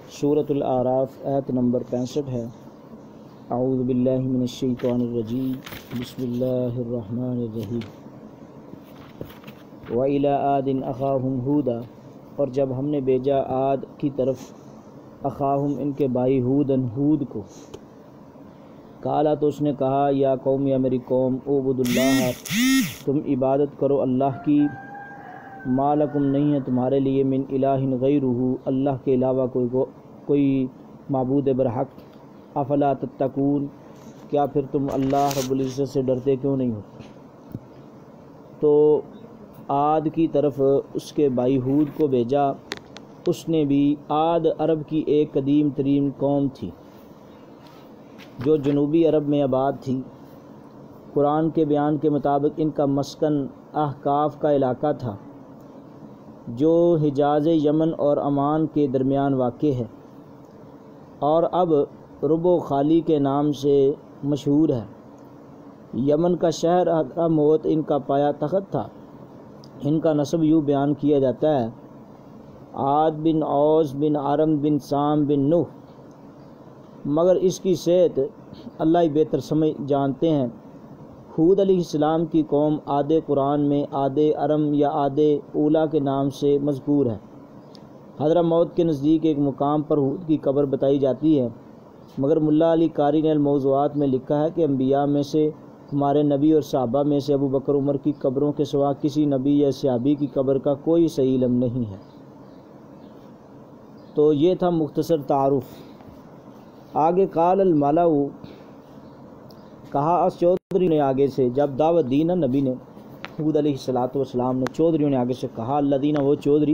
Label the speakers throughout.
Speaker 1: سورۃ الاعراف آیت نمبر 65 ہے۔ اعوذ باللہ من الشیطان الرجیم، بسم اللہ الرحمن الرحیم۔ وَإِلَىٰ عَادٍ أَخَاهُمْ هُودًا، اور جب ہم نے بھیجا عاد کی طرف اخاہم ان کے بھائی ہود کو، کالا تو اس نے کہا، یا قوم، یا میری قوم، اعبدوا اللہ، تم عبادت کرو اللہ کی، ما لکم نہیں ہے تمہارے لیے من الہ غیرہ اللہ کے علاوہ کوئی معبود برحق، افلا تتقون، کیا پھر تم اللہ رب العزت سے ڈرتے کیوں نہیں ہو؟ تو عاد کی طرف اس کے بھائی ہود کو بھیجا۔ اس نے بھی، عاد عرب کی ایک قدیم ترین قوم تھی جو جنوبی عرب میں آباد تھی۔ قرآن کے بیان کے مطابق ان کا مسکن احقاف کا علاقہ تھا جو حجاز یمن اور عمان کے درمیان واقع ہے اور اب ربو خالی کے نام سے مشہور ہے۔ یمن کا شہر حضرموت ان کا پایا تخت تھا۔ ان کا نسب یوں بیان کیا جاتا ہے، عاد بن اوس بن عرم بن سام بن نوح، مگر اس کی صحت اللہ ہی بہتر سمجھ جانتے ہیں۔ ہود علیہ السلام کی قوم عاد قرآن میں عاد ارم یا عاد اولا کے نام سے مذکور ہے۔ حضرموت کے نزدیک ایک مقام پر ہود کی قبر بتائی جاتی ہے، مگر ملا علی قاری نے الموضوعات میں لکھا ہے کہ انبیاء میں سے ہمارے نبی اور صحابہ میں سے ابو بکر عمر کی قبروں کے سوا کسی نبی یا صحابی کی قبر کا کوئی صحیح علم نہیں ہے۔ تو یہ تھا مختصر تعارف۔ آگے قال الملأ، کہا اس چودھری نے آگے سے، جب دعوت دی نا نبی نے ہود علیہ السلام نے، چودھریوں نے آگے سے کہا، الذین، وہ چودھری،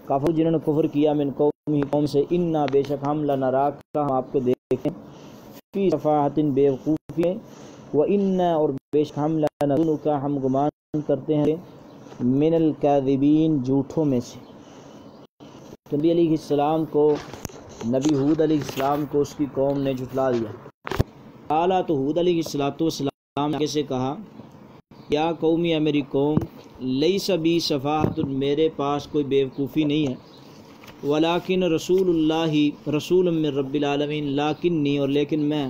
Speaker 1: کافر جنہوں نے کفر کیا، من قوم سے، انا بے شک ہم، لنراک، ہم آپ کو دیکھیں، فی صفاحت بیوقوفی، وانا، اور بے شک ہم، لنظنک، ہم گمان کرتے ہیں، من الکاذبین، جھوٹوں میں سے۔ نبی علیہ السلام کو، نبی ہود علیہ السلام کو اس کی قوم نے جھٹلا دیا۔ قالا، تو ہود علیہ السلام نے سے کہا، یا قومی، یا میری قوم، لیس بی صفاحت، میرے پاس کوئی بیوقوفی نہیں ہے، ولیکن رسول اللہ، رسول من رب العالمین، لیکنی، اور لیکن میں،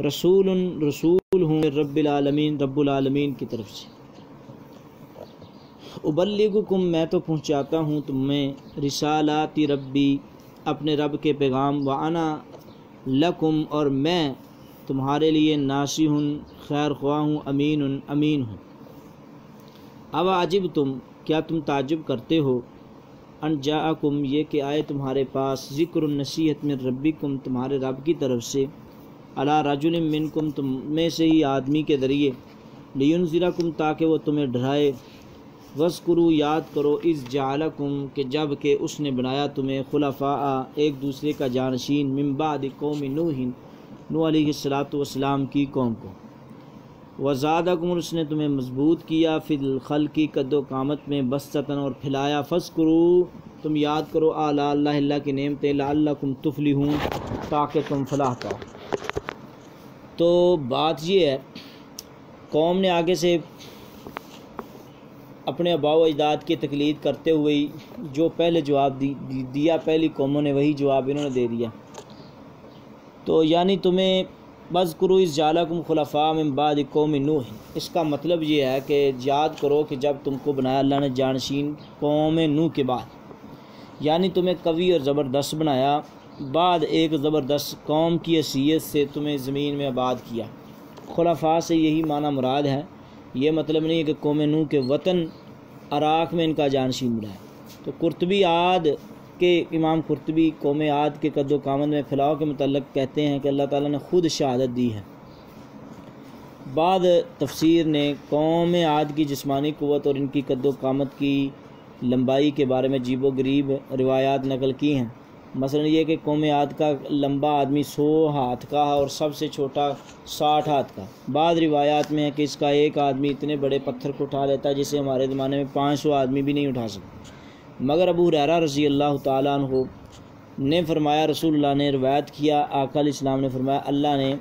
Speaker 1: رسول ہوں من رب العالمین، رب العالمین کی طرف سے، ابلغکم، میں تو پہنچاتا ہوں تمہیں، رسالات ربی، اپنے رب کے پیغام، وانا لکم، اور میں تمہارے لیے ناصح، خیر خواہ ہوں، امین ہوں۔ اب عجب تم، کیا تم تعجب کرتے ہو، ان جاءکم، یہ کہ آئے تمہارے پاس، ذکر النصیحت من ربکم، تمہارے رب کی طرف سے، علی رجل منکم، تم میں سے ہی آدمی کے ذریعے، لینذرکم، تاکہ وہ تمہیں ڈرائے، وذکروا، یاد کرو، اذ جعلکم، کہ جب کہ اس نے بنایا تمہیں، خلفاء، ایک دوسرے کا جانشین، من بعد قوم نوح، نوح علیہ السلام کی قوم کو، وزادکم، اس نے تمہیں مضبوط کیا، فی الخلق، قد و قامت میں، بسطۃ، اور پھیلایا، فاذکروا، تم یاد کرو، آلاء اللہ، اللہ کی نعمتیں، لعلکم تفلحون، تاکہ تم فلاح پاؤ۔ تو بات یہ ہے، قوم نے آگے سے اپنے آباء و اجداد کی تقلید کرتے ہوئے جو پہلے جواب دیا، پہلی قوموں نے وہی جواب انہوں نے دے دیا۔ تو یعنی تمہیں، بذکروا اذ جعلکم خلفاء من بعد قوم نوح، اس کا مطلب یہ ہے کہ یاد کرو کہ جب تم کو بنایا اللہ نے جانشین قوم نوح کے بعد، یعنی تمہیں قوی اور زبردست بنایا، بعد ایک زبردست قوم کی حیثیت سے تمہیں زمین میں آباد کیا۔ خلفاء سے یہی معنی مراد ہے، یہ مطلب نہیں ہے کہ قوم نوح کے وطن عراق میں ان کا جانشین بنایا۔ تو قرطبی، عاد کے امام قرطبی، قوم عاد کے قد و قامت میں پھیلاؤ کے متعلق کہتے ہیں کہ اللہ تعالیٰ نے خود شہادت دی ہے۔ بعد تفسیر نے قوم عاد کی جسمانی قوت اور ان کی قد و قامت کی لمبائی کے بارے میں عجیب و غریب روایات نقل کی ہیں۔ مثلا یہ کہ قوم عاد کا لمبا آدمی 100 ہاتھ کا ہے اور سب سے چھوٹا 60 ہاتھ کا۔ بعض روایات میں ہے کہ اس کا ایک آدمی اتنے بڑے پتھر کو اٹھا لیتا ہے جسے ہمارے زمانے میں 500 آدمی بھی نہیں اٹھا سکتے۔ مگر ابو ہریرہ رضی اللہ تعالیٰ عنہ نے فرمایا، رسول اللہ نے روایت کیا، آقا علیہ السلام نے فرمایا، اللہ نے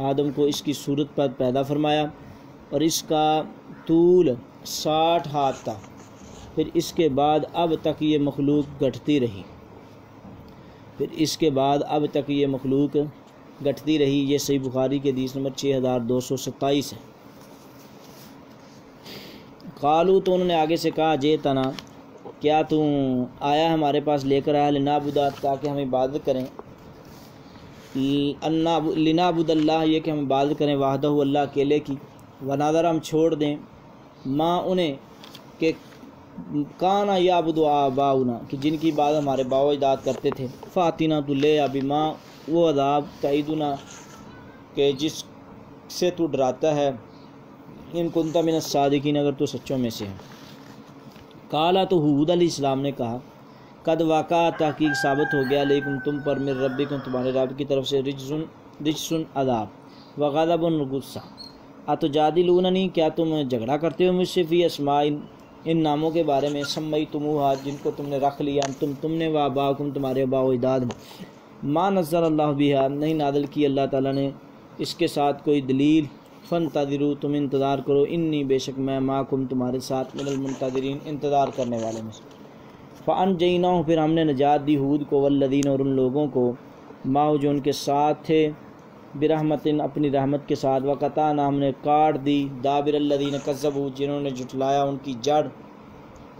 Speaker 1: آدم کو اس کی صورت پر پیدا فرمایا اور اس کا طول 60 ہاتھ تھا، پھر اس کے بعد اب تک یہ مخلوق گھٹتی رہی۔ پھر اس کے بعد اب تک یہ مخلوق گھٹتی رہی۔ یہ صحیح بخاری کے حدیث نمبر 6227 ہے۔ قالو تو انہوں نے آگے سے کہا جیتنا، کیا تم آیا ہمارے پاس لے کر آیا، لنعبد تاکہ ہم عبادت کریں، لنعبد اللہ یہ کہ ہم عبادت کریں، وحدہ اللہ اکیلے کی، ونذر ہم چھوڑ دیں ماں انہیں کہ کانا یعبد آباؤنا کہ جن کی عبادت ہمارے باو اجداد کرتے تھے، فاتنا تو لے ابھی ماں وہ عذاب تعیدنا کہ جس سے تو ڈراتا ہے، ان کنت من الصادقین اگر تو سچوں میں سے ہے۔ کالا تو ہود علیہ السلام نے کہا قد واقع تحقیق ثابت ہو گیا لیکن تم پر من ربکم تمہارے رب کی طرف سے رجسن عذاب وغضب غصہ، اتجادلوننی کیا تم جھگڑا کرتے ہو مجھ سے فی اسماء ان ناموں کے بارے میں، سمیتموہا جن کو تم نے رکھ لیا، تم نے و آباؤکم تمہارے آباء و اجداد ما نزل اللہ بہا نہیں نازل کی اللہ تعالیٰ نے اس کے ساتھ کوئی دلیل، فانتظروا تم انتظار کرو، انی بے شک میں معکم تمہارے ساتھ من المنتظرین انتظار کرنے والے میں سے۔ فانجیناہ پھر ہم نے نجات دی ہود کو والذین اور ان لوگوں کو ماہ جو ان کے ساتھ تھے، برحمتن اپنی رحمت کے ساتھ، وقطعنا ہم نے کاٹ دی دابر الذین کذبوا جنہوں نے جھٹلایا ان کی جڑ،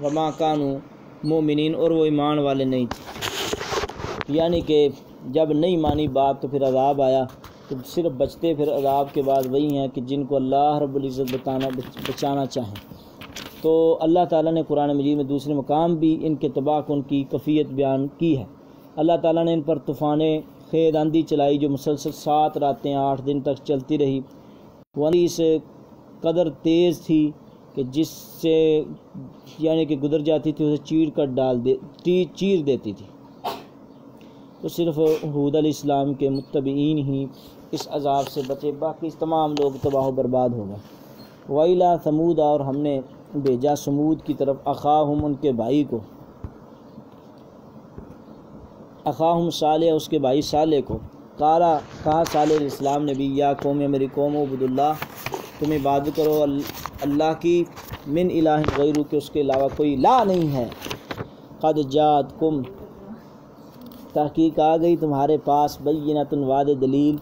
Speaker 1: وما کانوا مومنین اور وہ ایمان والے نہیں تھے، یعنی کہ جب نہیں مانی بات تو پھر عذاب آیا تو صرف بچتے پھر عذاب کے بعد وہی ہیں کہ جن کو اللہ رب العزت بچانا چاہیں۔ تو اللہ تعالیٰ نے قرآن مجید میں دوسرے مقام بھی ان کے تباہ کن کی کیفیت بیان کی ہے۔ اللہ تعالیٰ نے ان پر طوفان خید آندھی چلائی جو مسلسل 7 راتیں 8 دن تک چلتی رہی، وہ اس قدر تیز تھی کہ جس سے یعنی کہ گزر جاتی تھی اسے چیر دیتی تھی۔ تو صرف ہود علیہ السلام کے متبعین ہی اس عذاب سے بچے، باقی تمام لوگ تباہ و برباد ہو گئے۔ وَإِلَىٰ ثَمُودَ اور ہم نے بھیجا سمود کی طرف اخاہم ان کے بھائی کو، اخاہم صالح اس کے بھائی صالح کو، کہا صالح علیہ السلام نے بھی یا قوم میری قوم عبد اللہ تم عبادت کرو اللہ کی، من الہ غیرو کہ اس کے علاوہ کوئی الہ نہیں ہے، قد جاءتکم تحقیق آ گئی تمہارے پاس، بینۃ واضح دلیل،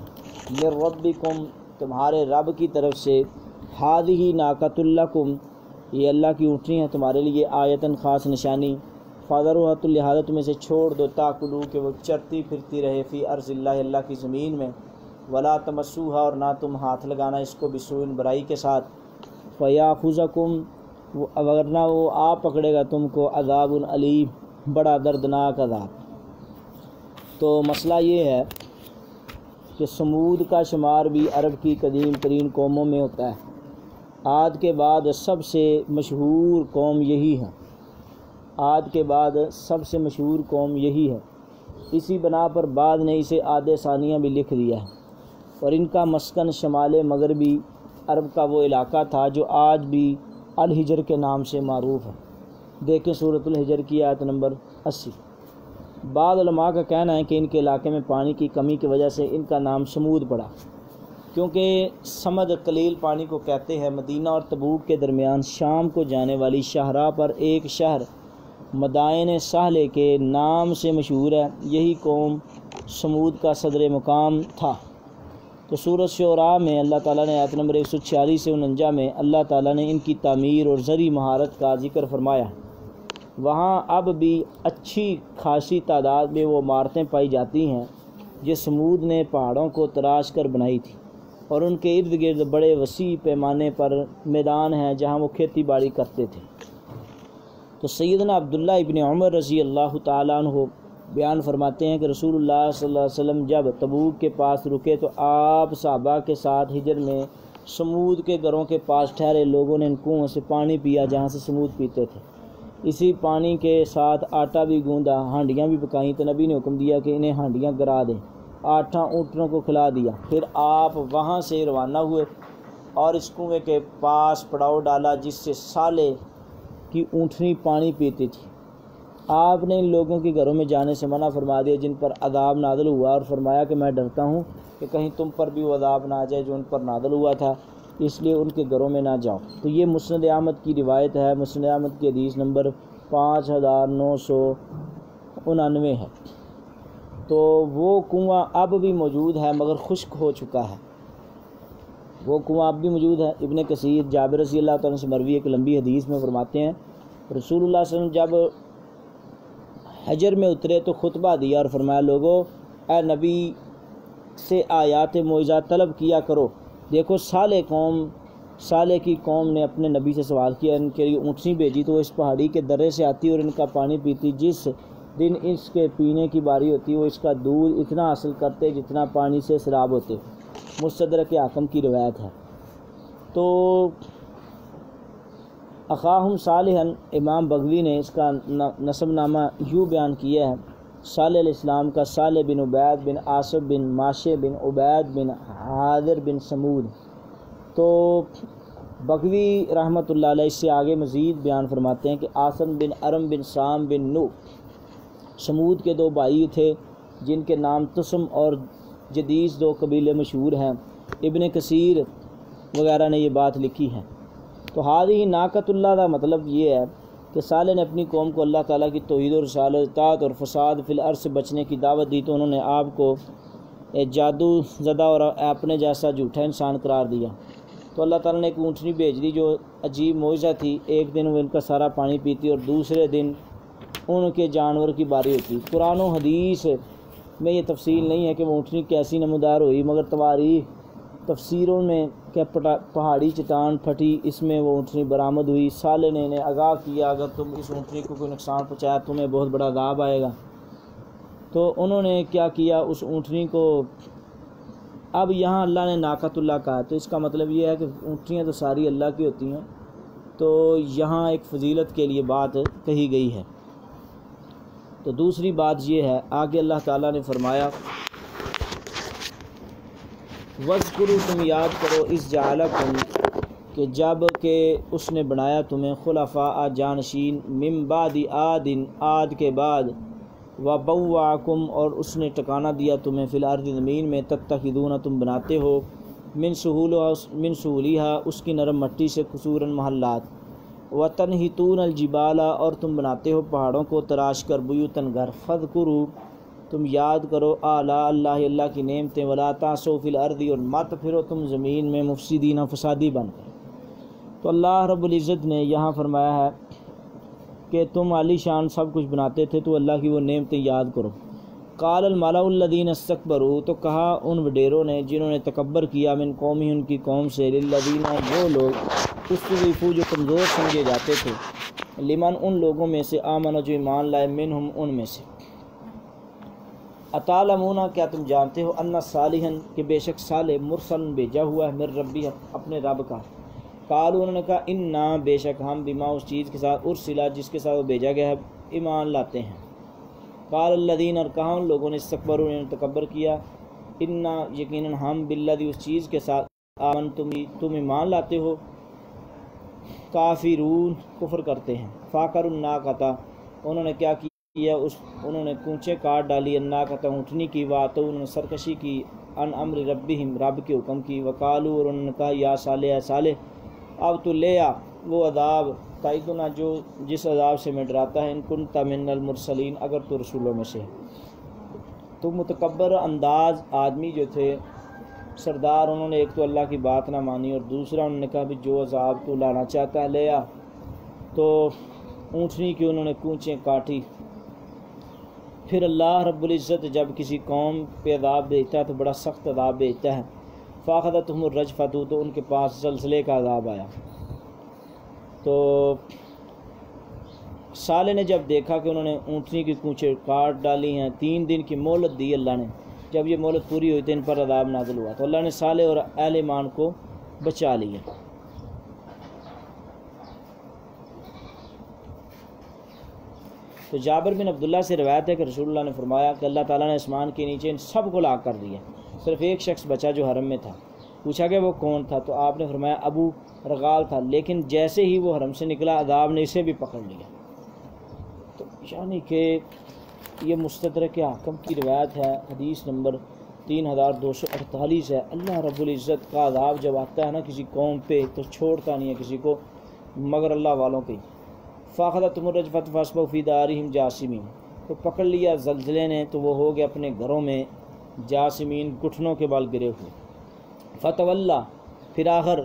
Speaker 1: من ربکم تمہارے رب کی طرف سے، ہذہ ناقۃ لکم یہ اللہ کی اونٹنی ہے تمہارے لیے، آیتن خاص نشانی، فذروھا تو لہذا تم اسے چھوڑ دو، تاکلو کہ وہ چرتی پھرتی رہے، فی ارض اللہ اللہ کی زمین میں، ولا تمسوھا اور نہ تم ہاتھ لگانا اس کو بسوء برائی کے ساتھ، فیاخذکم ورنہ وہ آ پکڑے گا تم کو، عذاب علیم بڑا دردناک عذاب۔ تو مسئلہ یہ ہے کہ سمود کا شمار بھی عرب کی قدیم ترین قوموں میں ہوتا ہے، عاد کے بعد سب سے مشہور قوم یہی ہے، عاد کے بعد سب سے مشہور قوم یہی ہے، اسی بنا پر بعد نے اسے عاد ثانیہ بھی لکھ دیا ہے، اور ان کا مسکن شمال مغربی عرب کا وہ علاقہ تھا جو آج بھی الحجر کے نام سے معروف ہے۔ دیکھیں سورۃ الحجر کی آیت نمبر 80۔ بعض علماء کا کہنا ہے کہ ان کے علاقے میں پانی کی کمی کی وجہ سے ان کا نام سمود پڑا، کیونکہ سمد قلیل پانی کو کہتے ہیں۔ مدینہ اور تبوک کے درمیان شام کو جانے والی شاہراہ پر ایک شہر مدائن ساحلے کے نام سے مشہور ہے، یہی قوم سمود کا صدر مقام تھا۔ تو سورۃ شعراء میں اللہ تعالیٰ نے آیت نمبر 146 سے 49 میں اللہ تعالیٰ نے ان کی تعمیر اور زرعی مہارت کا ذکر فرمایا۔ وہاں اب بھی اچھی خاصی تعداد میں وہ عمارتیں پائی جاتی ہیں جو سمود نے پہاڑوں کو تراش کر بنائی تھی، اور ان کے ارد گرد بڑے وسیع پیمانے پر میدان ہیں جہاں وہ کھیتی باڑی کرتے تھے۔ تو سیدنا عبداللہ ابن عمر رضی اللہ تعالیٰ عنہ بیان فرماتے ہیں کہ رسول اللہ صلی اللہ علیہ وسلم جب تبوک کے پاس رکے تو آپ صحابہ کے ساتھ ہجر میں سمود کے گھروں کے پاس ٹھہرے، لوگوں نے ان کنوؤں سے پانی پیا جہاں سے سمود پیتے تھے، اسی پانی کے ساتھ آٹا بھی گوندا، ہانڈیاں بھی پکائیں، تو نبی نے حکم دیا کہ انہیں ہانڈیاں گرا دیں، آٹا اونٹنوں کو کھلا دیا۔ پھر آپ وہاں سے روانہ ہوئے اور اس کنویں کے پاس پڑاؤ ڈالا جس سے صالح کی اونٹنی پانی پیتی تھی۔ آپ نے ان لوگوں کے گھروں میں جانے سے منع فرما دیا جن پر عذاب نازل ہوا، اور فرمایا کہ میں ڈرتا ہوں کہ کہیں تم پر بھی وہ عذاب نہ آ جائے جو ان پر نازل ہوا تھا، اس لیے ان کے گھروں میں نہ جاؤ۔ تو یہ مسند احمد کی روایت ہے، مسند احمد کی حدیث نمبر 5999 ہے۔ تو وہ کنواں اب بھی موجود ہے مگر خشک ہو چکا ہے، وہ کنواں اب بھی موجود ہے۔ ابن کثیر جابر رضی اللہ تعالیٰ سے مروی ایک لمبی حدیث میں فرماتے ہیں رسول اللہ صلی اللہ علیہ وسلم جب حجر میں اترے تو خطبہ دیا اور فرمایا لوگو اے نبی سے آیات معجزہ طلب کیا کرو۔ دیکھو صالح کی قوم نے اپنے نبی سے سوال کیا، ان کے لیے اونٹنی بھیجی تو وہ اس پہاڑی کے درے سے آتی اور ان کا پانی پیتی، جس دن اس کے پینے کی باری ہوتی وہ اس کا دودھ اتنا حاصل کرتے جتنا پانی سے سیراب ہوتے۔ مستدرک حاکم کی روایت ہے۔ تو اخاہم صالحا، امام بغوی نے اس کا نسب نامہ یوں بیان کیا ہے، صالح علیہ السلام کا صالح بن عبید بن آصف بن ماشے بن عبید بن حاضر بن سمود۔ تو بغوی رحمۃ اللہ علیہ اس سے آگے مزید بیان فرماتے ہیں کہ آسم بن ارم بن سام بن نو سمود کے دو بھائی تھے جن کے نام تسم اور جدیس دو قبیلے مشہور ہیں، ابن کثیر وغیرہ نے یہ بات لکھی ہے۔ تو ہذہ ناقۃ اللہ کا مطلب یہ ہے کہ صالح نے اپنی قوم کو اللہ تعالیٰ کی توحید و رسالت، اطاعت اور فساد فی الارض سے بچنے کی دعوت دی، تو انہوں نے آپ کو جادو زدہ اور اپنے جیسا جھوٹا انسان قرار دیا۔ تو اللہ تعالیٰ نے ایک اونٹنی بھیج دی جو عجیب معجزہ تھی، ایک دن وہ ان کا سارا پانی پیتی اور دوسرے دن ان کے جانور کی باری ہوتی۔ قرآن و حدیث میں یہ تفصیل نہیں ہے کہ وہ اونٹنی کیسی نمودار ہوئی، مگر تواریخ تفسیروں میں کہ پہاڑی چٹان پھٹی، اس میں وہ اونٹنی برآمد ہوئی۔ صالح نے انہیں آگاہ کیا اگر تم اس اونٹنی کو کوئی نقصان پہنچایا تمہیں بہت بڑا عذاب آئے گا۔ تو انہوں نے کیا کیا، اس اونٹنی کو، اب یہاں اللہ نے ناقۃ اللہ کہا تو اس کا مطلب یہ ہے کہ اونٹنیاں تو ساری اللہ کی ہوتی ہیں، تو یہاں ایک فضیلت کے لیے بات کہی گئی ہے۔ تو دوسری بات یہ ہے، آگے اللہ تعالیٰ نے فرمایا وَاذْكُرُوا، تم یاد کرو، اِذْ جَعَلَكُمْ، کہ جب کہ اس نے بنایا تمہیں خلفاء جانشین، من بعد عاد، عاد کے بعد، وَبَوَّعَكُمْ، اور اس نے ٹکانہ دیا تمہیں فی الارض، زمین میں، تتخذون، تم بناتے ہو، من سہولها، اس کی نرم مٹی سے، قصوراً محلات، وَتَنْحِتُونَ الْجِبَالَ، اور تم بناتے ہو پہاڑوں کو تراش کر، بیوتاً گھر، فَاذْكُرُوا، تم یاد کرو، آلاء اللہ، اللہ کی نعمتیں، وَلَا تَعْصَوْا فِي الْأَرْضِ، اور مت پھرو تم زمین میں مفسدین، فسادی بن کر۔ تو اللہ رب العزت نے یہاں فرمایا ہے کہ تم عالی شان سب کچھ بناتے تھے تو اللہ کی وہ نعمتیں یاد کرو۔ قال الملأ الذین استکبروا، تو کہا ان وڈیروں نے جنہوں نے تکبر کیا، من قومی، ان کی قوم سے، للذین، وہ لوگ استضعفوا جو کمزور سمجھے جاتے تھے، لمن، ان لوگوں میں سے، آمن جو ایمان لائے، منہم، ان میں سے، اتعلمون، کیا تم جانتے ہو، ان صالحا، کہ بے شک صالح، مرسل، بھیجا ہوا ہے، من ربی، اپنے رب کا۔ قالوا، انہوں نے کہا، انا، بے شک ہم، بما، اس چیز کے ساتھ، ارسلا، جس کے ساتھ وہ بھیجا گیا ہے، ایمان لاتے ہیں۔ قال الذین، اور کہا ان لوگوں نے، استکبروا، انہوں نے تکبر کیا، انا، یقیناً ہم، بالذی، اس چیز کے ساتھ، آمنتم، تم ایمان لاتے ہو، کافرون، کفر کرتے ہیں۔ فاقروا الناقۃ، انہوں نے کیا کیا، انہوں نے کونچے کاٹ ڈالی، الناقۃ، اونٹنی کی، واتوا، انہوں نے سرکشی کی، ان امر ربہم، رب کے حکم کی، وقالوا، اور انہوں نے کہا، یا صالح، اے صالح، اب تو لے آ وہ عذاب، تعیدنا، جس عذاب سے میں ڈراتا ہے، ان کنت من المرسلین، اگر تو رسولوں میں سے۔ تو متکبر انداز آدمی جو تھے سردار، انہوں نے ایک تو اللہ کی بات نہ مانی، اور دوسرا انہوں نے کہا بھی جو عذاب تو لانا چاہتا ہے لے آ۔ تو اونٹنی کی انہوں نے کونچیں کاٹی۔ پھر اللہ رب العزت جب کسی قوم پہ عذاب بھیجتا ہے تو بڑا سخت عذاب بھیجتا ہے، فاخذتہم الرجفۃ، تو ان کے پاس زلزلے کا عذاب آیا۔ تو صالح نے جب دیکھا کہ انہوں نے اونٹنی کی کونچیں کاٹ ڈالی ہیں، 3 دن کی مہلت دی اللہ نے، جب یہ مہلت پوری ہوئی تو ان پر عذاب نازل ہوا، تو اللہ نے صالح اور اہل ایمان کو بچا لیا۔ تو جابر بن عبداللہ سے روایت ہے کہ رسول اللہ نے فرمایا کہ اللہ تعالیٰ نے آسمان کے نیچے ان سب کو لاغ کر دیا، صرف ایک شخص بچا جو حرم میں تھا۔ پوچھا کہ وہ کون تھا، تو آپ نے فرمایا ابو رغال تھا، لیکن جیسے ہی وہ حرم سے نکلا عذاب نے اسے بھی پکڑ لیا۔ تو یعنی کہ یہ مستدرک حاکم کی روایت ہے، حدیث نمبر 3248 ہے۔ اللہ رب العزت کا عذاب جب آتا ہے نا کسی قوم پہ تو چھوڑتا نہیں ہے کسی کو مگر اللہ والوں کے۔ فاخذتہم الرجفۃ فاصبحوا فی دارہم جاثمین، تو پکڑ لیا زلزلے نے تو وہ ہو گئے اپنے گھروں میں جاسمین، گھٹنوں کے بال گرے ہوئے۔ فتولا، پھر آخر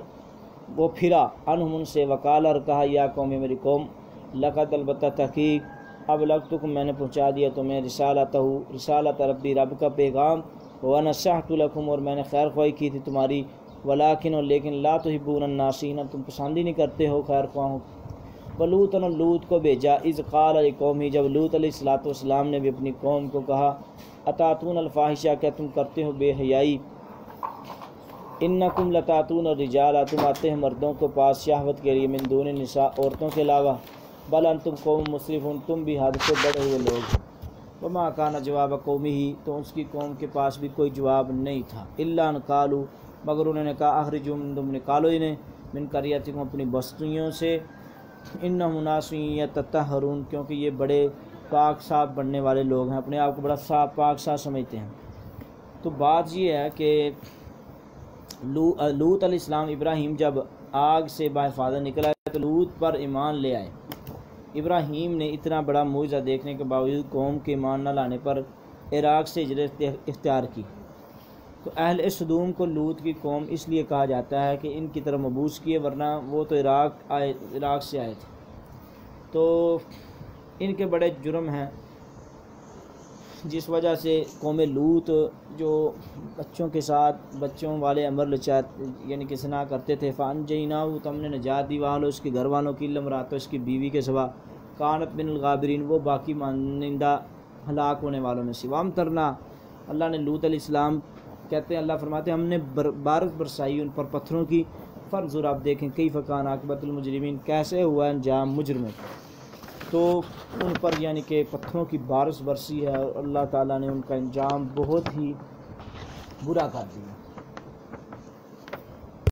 Speaker 1: وہ پھرا، عنہم ان سے، وقال، اور کہا، یا قوم، میری قوم، لقد البتہ تحقیق، ابلغتکم میں نے پہنچا دیا تمہیں، رسالت ربی، رب کا پیغام، ونصحت لکم اور میں نے خیر خواہی کی تھی تمہاری، ولیکن اور لیکن، لا تحبون الناصحین تم پسند ہی نہیں کرتے ہو خیر خواہوں۔ ولوطا، لوط کو بھیجا، اذ قال لقومہ، جب لوط علیہ السلام نے بھی اپنی قوم کو کہا، اتاتون الفاحشہ، کیا تم کرتے ہو بے حیائی، انکم لتاتون الرجال، تم آتے ہیں مردوں کو پاس شہوت کے لیے، من دون النساء، عورتوں کے علاوہ، بل انتم قوم مسرفون، تم بھی حد سے بڑھے ہوئے لوگ۔ وما کان جواب قومہ، تو اس کی قوم کے پاس بھی کوئی جواب نہیں تھا، الا ان قالوا، مگر انہوں نے کہا، اخرجوہم، تم نکالو انہیں، من قریتکم، اپنی بستیوں سے، انہم اناس یتطہرون، کیونکہ یہ بڑے پاک صاف بننے والے لوگ ہیں، اپنے آپ کو بڑا صاف پاک صاف سمجھتے ہیں۔ تو بات یہ ہے کہ لوط علیہ السلام، ابراہیم جب آگ سے باحفاظت نکلا تو لوط پر ایمان لے آئے۔ ابراہیم نے اتنا بڑا معجزہ دیکھنے کے باوجود قوم کے ایمان نہ لانے پر عراق سے ہجرت اختیار کی۔ تو اہل صدوم کو لوط کی قوم اس لیے کہا جاتا ہے کہ ان کی طرف مبعوث کیے، ورنہ وہ تو عراق سے آئے تھے۔ تو ان کے بڑے جرم ہیں، جس وجہ سے قوم لوط جو بچوں کے ساتھ بچوں والے عمل یعنی کہ زنا کرتے تھے، فانجیناہ، تو ہم نے نجات دی، والو اس کے گھر والوں کی، لمراتو اس کی بیوی کے سوا، کانت من الغابرین، وہ باقی مانندہ ہلاک ہونے والوں میں سے، وامطرنا، اللہ نے لوط علیہ السلام کہتے ہیں، اللہ فرماتے ہیں ہم نے بارش برسائی ان پر پتھروں کی، فانظر، آپ دیکھیں، کیف کان عاقبۃ المجرمین، کیسے ہوا انجام مجرموں کا۔ تو ان پر یعنی کہ پتھروں کی بارش برسی ہے، اور اللہ تعالیٰ نے ان کا انجام بہت ہی برا کر دیا۔